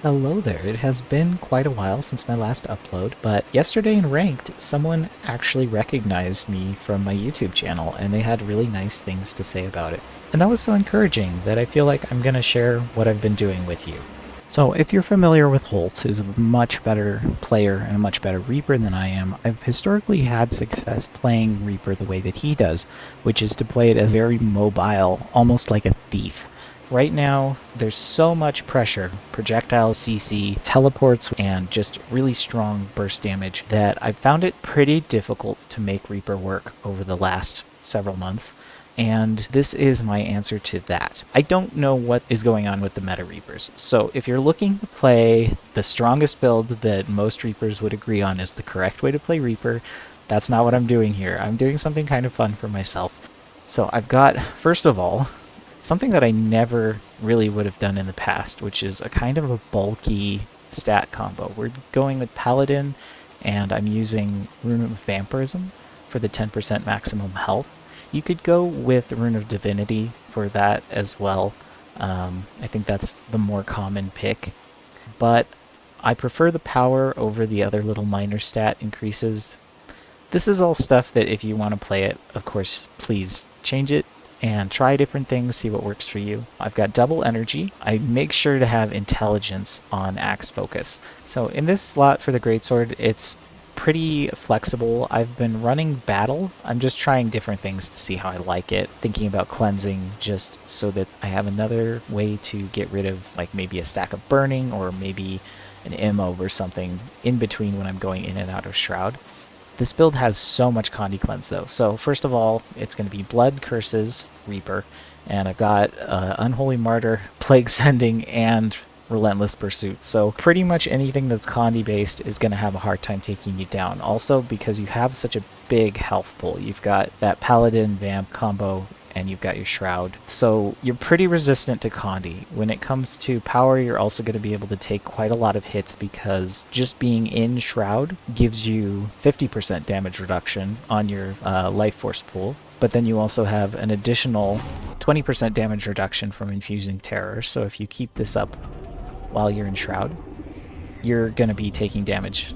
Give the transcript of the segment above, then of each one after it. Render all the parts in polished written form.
Hello there. It has been quite a while since my last upload, but yesterday in Ranked, someone actually recognized me from my YouTube channel, and they had really nice things to say about it. And that was so encouraging that I feel like I'm going to share what I've been doing with you. So if you're familiar with Holtz, who's a much better player and a much better Reaper than I am, I've historically had success playing Reaper the way that he does, which is to play it as very mobile, almost like a thief. Right now, there's so much pressure, projectile CC, teleports, and just really strong burst damage that I found it pretty difficult to make Reaper work over the last several months. And this is my answer to that. I don't know what is going on with the meta Reapers. So if you're looking to play the strongest build that most Reapers would agree on is the correct way to play Reaper, that's not what I'm doing here. I'm doing something kind of fun for myself. So I've got, first of all, something that I never really would have done in the past, which is a kind of a bulky stat combo. We're going with Paladin, and I'm using Rune of Vampirism for the 10% maximum health. You could go with Rune of Divinity for that as well. I think that's the more common pick, but I prefer the power over the other little minor stat increases. This is all stuff that if you want to play it, of course, please change it and try different things, see what works for you. I've got double energy. I make sure to have intelligence on axe focus. So in this slot for the greatsword, it's pretty flexible. I've been running battle. I'm just trying different things to see how I like it. Thinking about cleansing just so that I have another way to get rid of like maybe a stack of burning or maybe an immo or something in between when I'm going in and out of shroud. This build has so much Condi Cleanse though. So first of all, it's going to be Blood, Curses, Reaper, and I've got Unholy Martyr, Plague Sending, and Relentless Pursuit. So pretty much anything that's Condi based is going to have a hard time taking you down. Also because you have such a big health pool. You've got that Paladin Vamp combo and you've got your Shroud. So you're pretty resistant to Condi. When it comes to power, you're also going to be able to take quite a lot of hits because just being in Shroud gives you 50% damage reduction on your life force pool. But then you also have an additional 20% damage reduction from infusing terror. So if you keep this up while you're in Shroud, you're going to be taking damage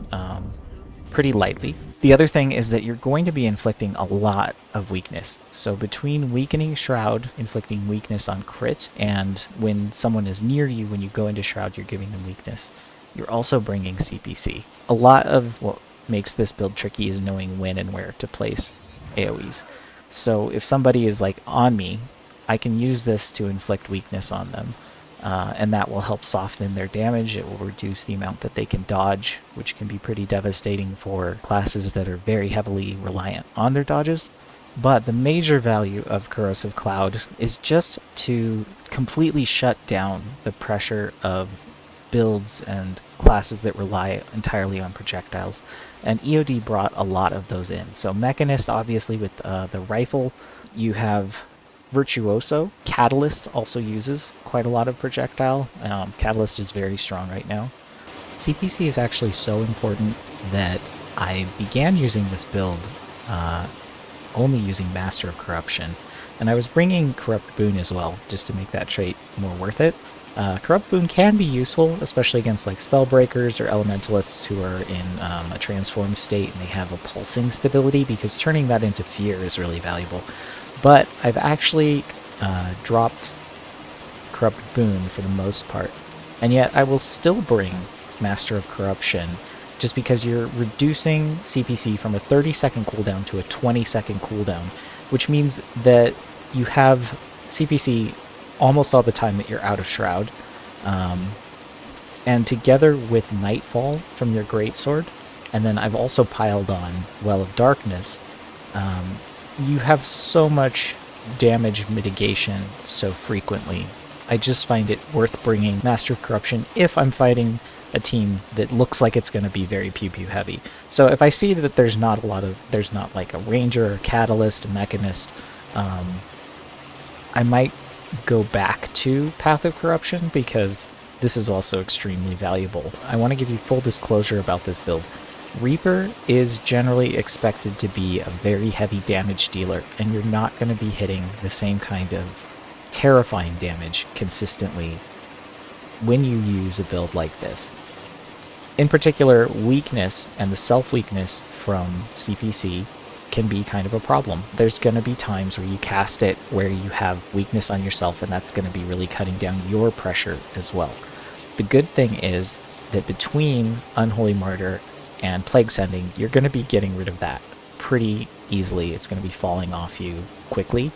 pretty lightly. The other thing is that you're going to be inflicting a lot of weakness. So between weakening Shroud, inflicting weakness on crit, and when someone is near you, when you go into Shroud, you're giving them weakness. You're also bringing CPC. A lot of what makes this build tricky is knowing when and where to place AoEs. So if somebody is like on me, I can use this to inflict weakness on them. And that will help soften their damage. It will reduce the amount that they can dodge, which can be pretty devastating for classes that are very heavily reliant on their dodges. But the major value of Corrosive Cloud is just to completely shut down the pressure of builds and classes that rely entirely on projectiles. And EOD brought a lot of those in. So Mechanist, obviously, with the rifle, you have Virtuoso. Catalyst also uses quite a lot of projectile. Catalyst is very strong right now. CPC is actually so important that I began using this build only using Master of Corruption. And I was bringing Corrupt Boon as well, just to make that trait more worth it. Corrupt Boon can be useful, especially against like Spellbreakers or Elementalists who are in a transformed state and they have a pulsing stability, because turning that into fear is really valuable. But I've actually dropped Corrupt Boon for the most part. And yet I will still bring Master of Corruption just because you're reducing CPC from a 30-second cooldown to a 20-second cooldown, which means that you have CPC almost all the time that you're out of Shroud. And together with Nightfall from your Greatsword, and then I've also piled on Well of Darkness, you have so much damage mitigation so frequently. I just find it worth bringing Master of Corruption if I'm fighting a team that looks like it's going to be very pew-pew heavy. So if I see that there's not like a Ranger, a Catalyst, a Mechanist, I might go back to Path of Corruption because this is also extremely valuable. I want to give you full disclosure about this build. Reaper is generally expected to be a very heavy damage dealer, and you're not going to be hitting the same kind of terrifying damage consistently when you use a build like this. In particular, weakness and the self-weakness from CPC can be kind of a problem. There's going to be times where you cast it where you have weakness on yourself, and that's going to be really cutting down your pressure as well. The good thing is that between Unholy Martyr and Plague Sending, you're going to be getting rid of that pretty easily. It's going to be falling off you quickly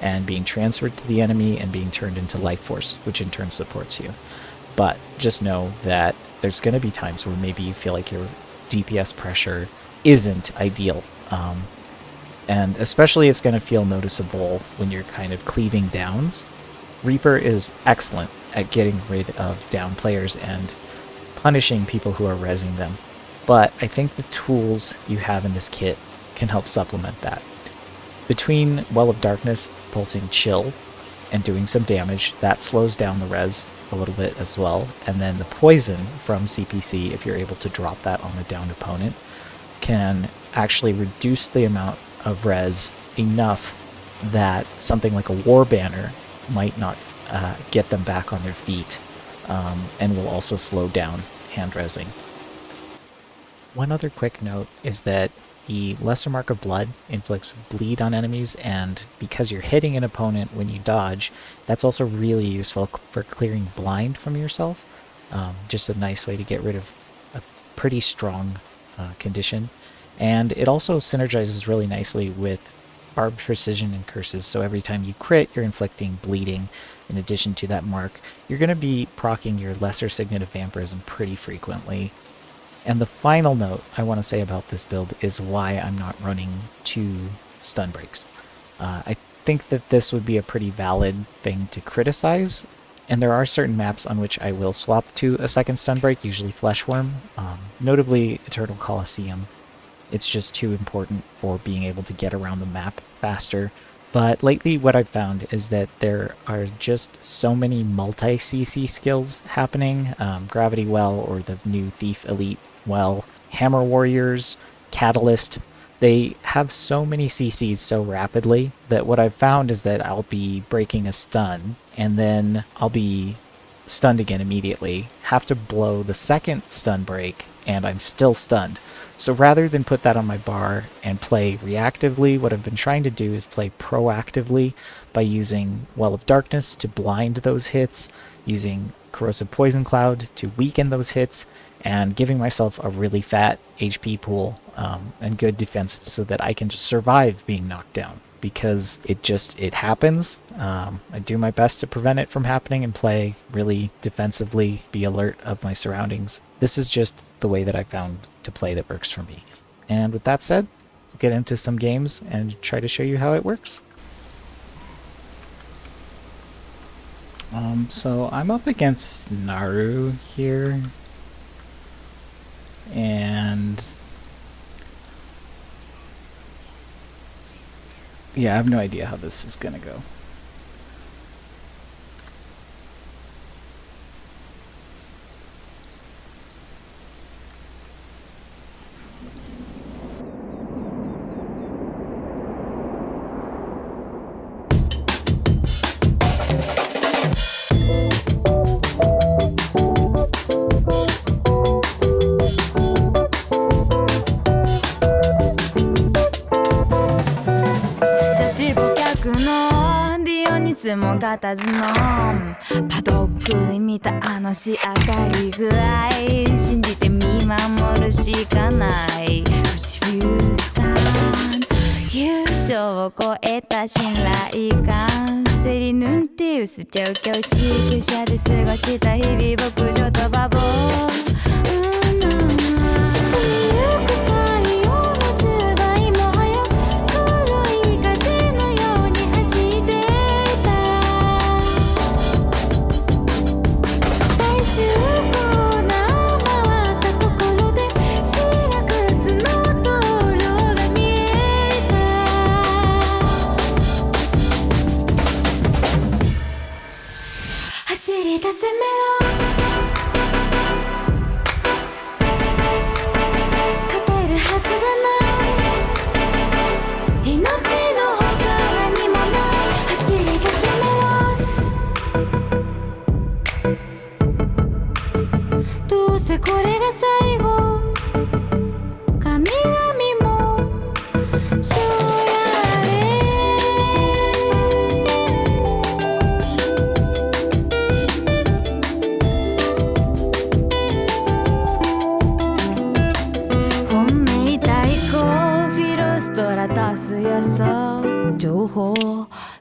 and being transferred to the enemy and being turned into Life Force, which in turn supports you. But just know that there's going to be times where maybe you feel like your DPS pressure isn't ideal. And especially it's going to feel noticeable when you're kind of cleaving downs. Reaper is excellent at getting rid of down players and punishing people who are rezzing them. But I think the tools you have in this kit can help supplement that. Between Well of Darkness, pulsing Chill, and doing some damage, that slows down the res a little bit as well. And then the poison from CPC, if you're able to drop that on a downed opponent, can actually reduce the amount of res enough that something like a War Banner might not get them back on their feet, and will also slow down hand rezzing. One other quick note is that the Lesser Mark of Blood inflicts bleed on enemies, and because you're hitting an opponent when you dodge, that's also really useful for clearing blind from yourself. Just a nice way to get rid of a pretty strong condition. And it also synergizes really nicely with Barbed Precision and Curses, so every time you crit, you're inflicting bleeding. In addition to that mark, you're going to be proccing your Lesser Signet of Vampirism pretty frequently. And the final note I want to say about this build is why I'm not running 2 stun breaks. I think that this would be a pretty valid thing to criticize, and there are certain maps on which I will swap to a second stun break, usually Fleshworm, notably Eternal Colosseum. It's just too important for being able to get around the map faster. But lately what I've found is that there are just so many multi-CC skills happening. Gravity Well, or the new Thief Elite Well, Hammer Warriors, Catalyst. They have so many CCs so rapidly that what I've found is that I'll be breaking a stun, and then I'll be stunned again immediately, have to blow the second stun break, and I'm still stunned. So rather than put that on my bar and play reactively, what I've been trying to do is play proactively by using Well of Darkness to blind those hits, using Corrosive Poison Cloud to weaken those hits, and giving myself a really fat HP pool and good defenses so that I can just survive being knocked down. Because it happens. I do my best to prevent it from happening and play really defensively, be alert of my surroundings. This is just the way that I found to play that works for me. And with that said, we'll get into some games and try to show you how it works. So I'm up against Naru here, and yeah, I have no idea how this is gonna go.もがたずのパドックで見たあの仕上がり具合信じて見守るしかないフチフュースター友情を超えた信頼感セリヌンティウス調教師厩舎で過ごした日々牧場とバボ沈みゆく太陽の10倍も早く黒い風のように走って最終コーナー回ったところでシラクスの道路が見えた走り出せメロスせこれが最後神々も将来本命対抗フィロストラタス予想情報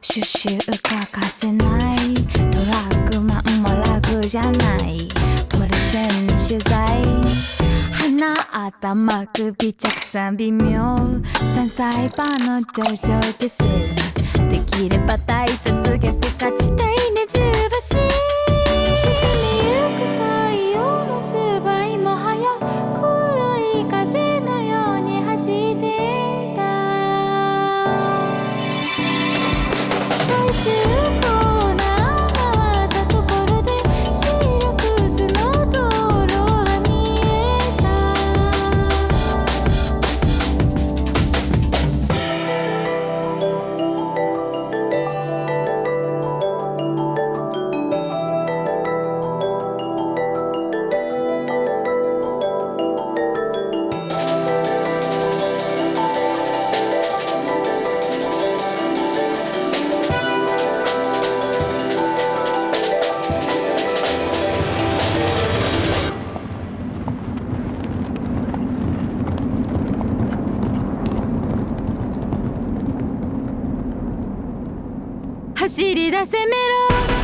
収集欠かせないトラックマンも楽じゃないトレセン取材鼻頭首着散微妙3歳馬の上々ですできれば大切げて勝ちたいね十橋沈みゆく太陽の10倍も早黒い風のように走ってた最終コーナー回ったところでシルクスの道路が見えた走り出せメロス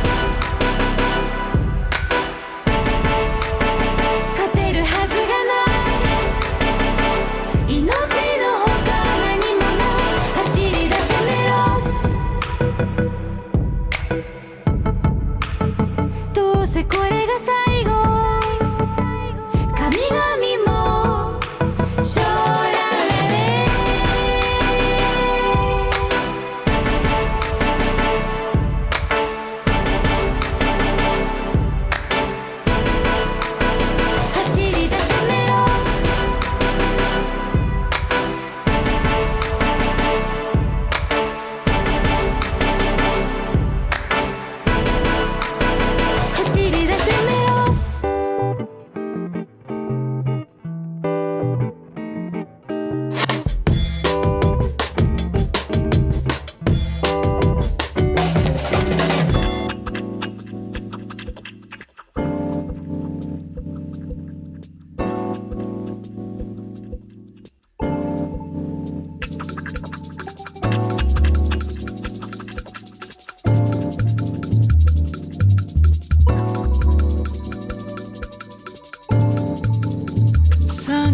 勝てるはずがない命のほか何もない走り出せメロスどうせこれが最後神々も将来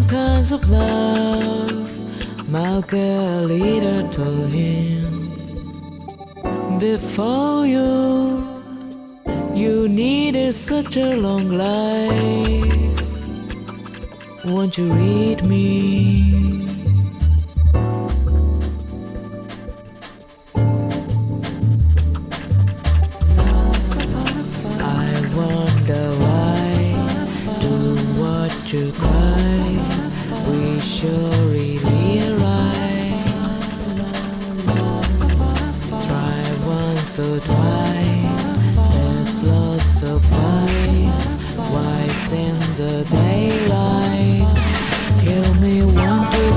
kinds of love Margarita told him before you needed such a long life won't you read me I wonder why do what you cry we surely realize try once or twice there's lots of eyes whites in the daylight heal me 1, 2,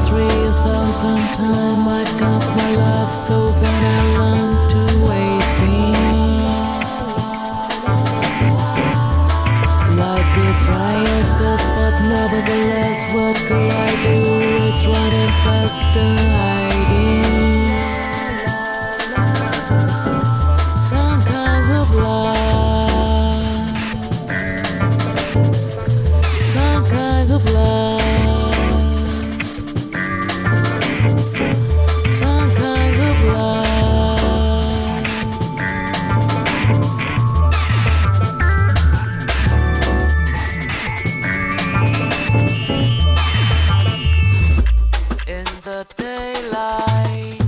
3,000 times I got my love so that I learned to waste it life is dry as dust but nevertheless what could I do it's running faster hiding some kinds of love some kinds of love some kinds of love in the daylight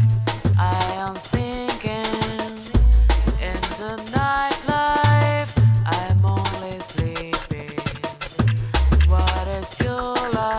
I am thinking in the nightlife I'm only sleeping what is your life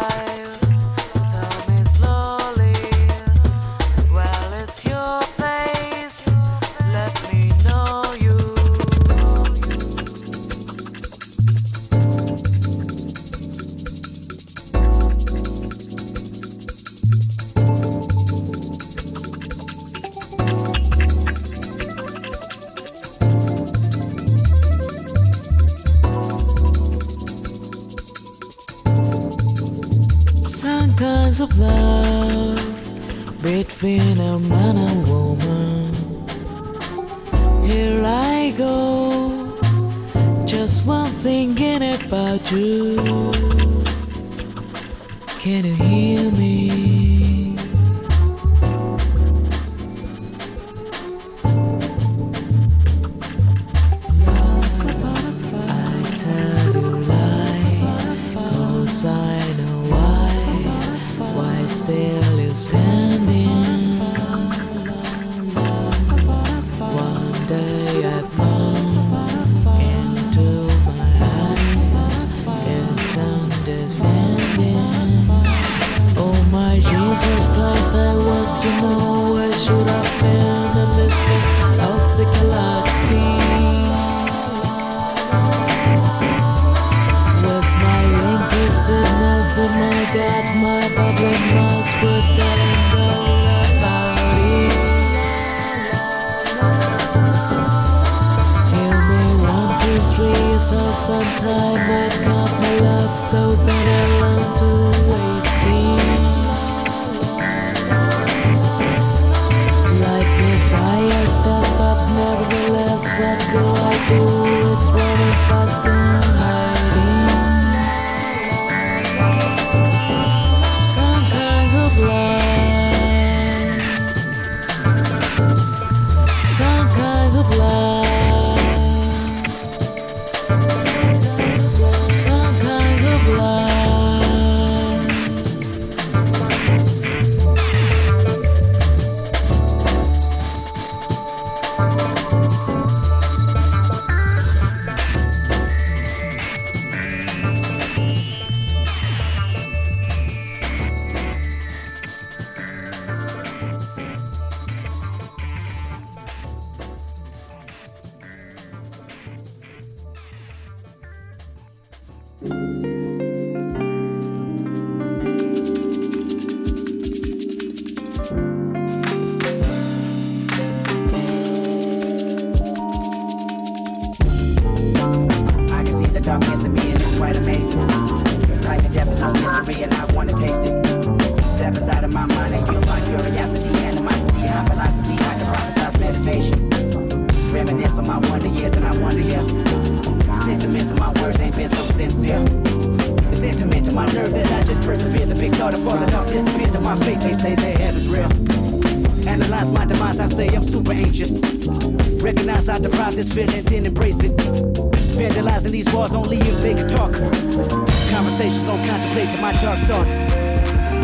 kinds of love between a man and woman. Here I go, just one thinking about you. Can you hear me? I tell you lie, 'cause I know why still you're standing. One day I found into my eyes, it's understanding. Oh my Jesus Christ, I was to know I should have been a mistake of the galaxy. Was my interesedness in my God, my problem was with telling all about it. Hear me 1, 2, 3, so sometime I got my love so that I learned to waste it. Life is dry as dust, but nevertheless, what could I do? It's running fast and hiding. Some kinds of life, some kinds of life, some kinds of life. I can see the darkness in me and it's quite amazing. Life and death is no mystery and I want to taste it. Step inside of my mind and you'll find curiosity, animosity, high philosophy. I can prophesize meditation. Reminisce on my wonder years and I wonder here. Sentiments of my words ain't been so sincere. It's intimate to my nerve that I just persevere. The big thought of falling off disappeared to my faith. They say their heaven's real. Analyze my demise, I say I'm super anxious. Recognize I deprive this feeling, then embrace it. Vandalizing these walls only if they can talk. Conversations on contemplating my dark thoughts.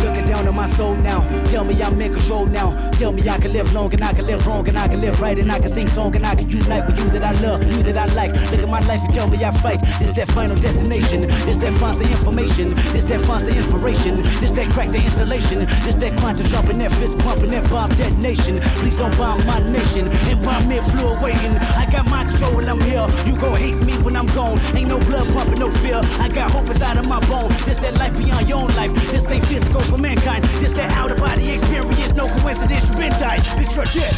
Looking down on my soul now. Tell me I'm in control now. Tell me I can live long and I can live wrong and I can live right and I can sing song and I can unite with you that I love, you that I like. Look at my life and tell me I fight. It's that final destination. It's that fancy information. It's that fancy inspiration. It's that crack the installation. It's that quantum jumping, that fist pumping, that bomb detonation. Please don't bomb my nation. And bomb me fluid waiting. I got my control when I'm here. You gon' hate me when I'm gone. Ain't no blood pumping, no fear. I got hope inside of my bone. This that life beyond your own life. This ain't physical for mankind. This that out of body experience. No coincidence, you been died. Bitch, you're dead.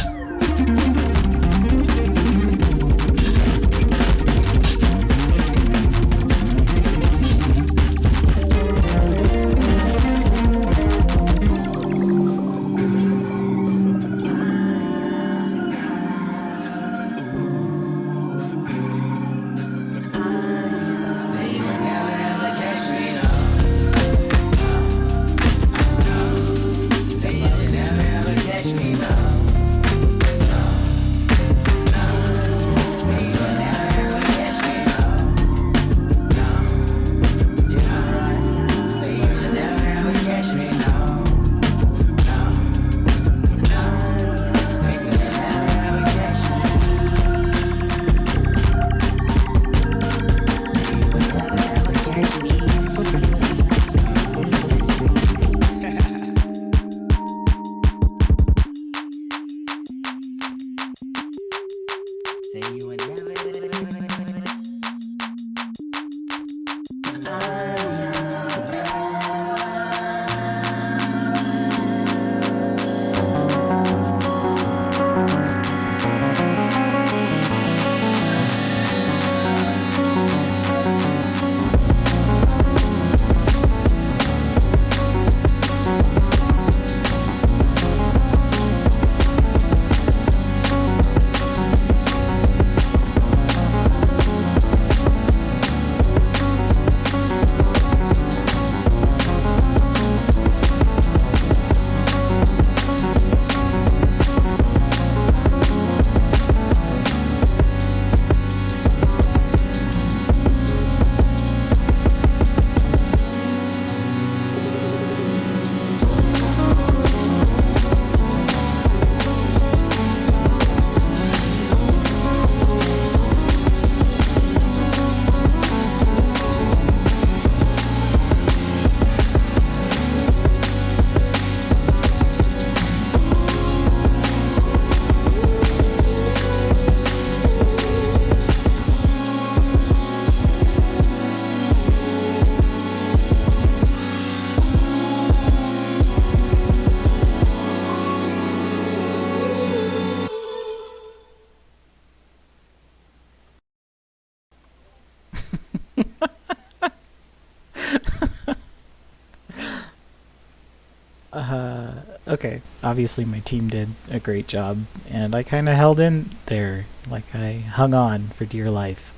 Okay, obviously my team did a great job, and I kind of held in there, like I hung on for dear life.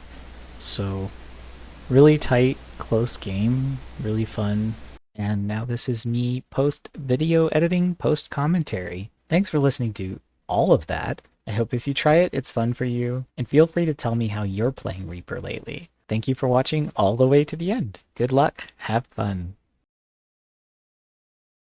So, really tight, close game, really fun. And now this is me post-video editing, post-commentary. Thanks for listening to all of that. I hope if you try it, it's fun for you, and feel free to tell me how you're playing Reaper lately. Thank you for watching all the way to the end. Good luck, have fun.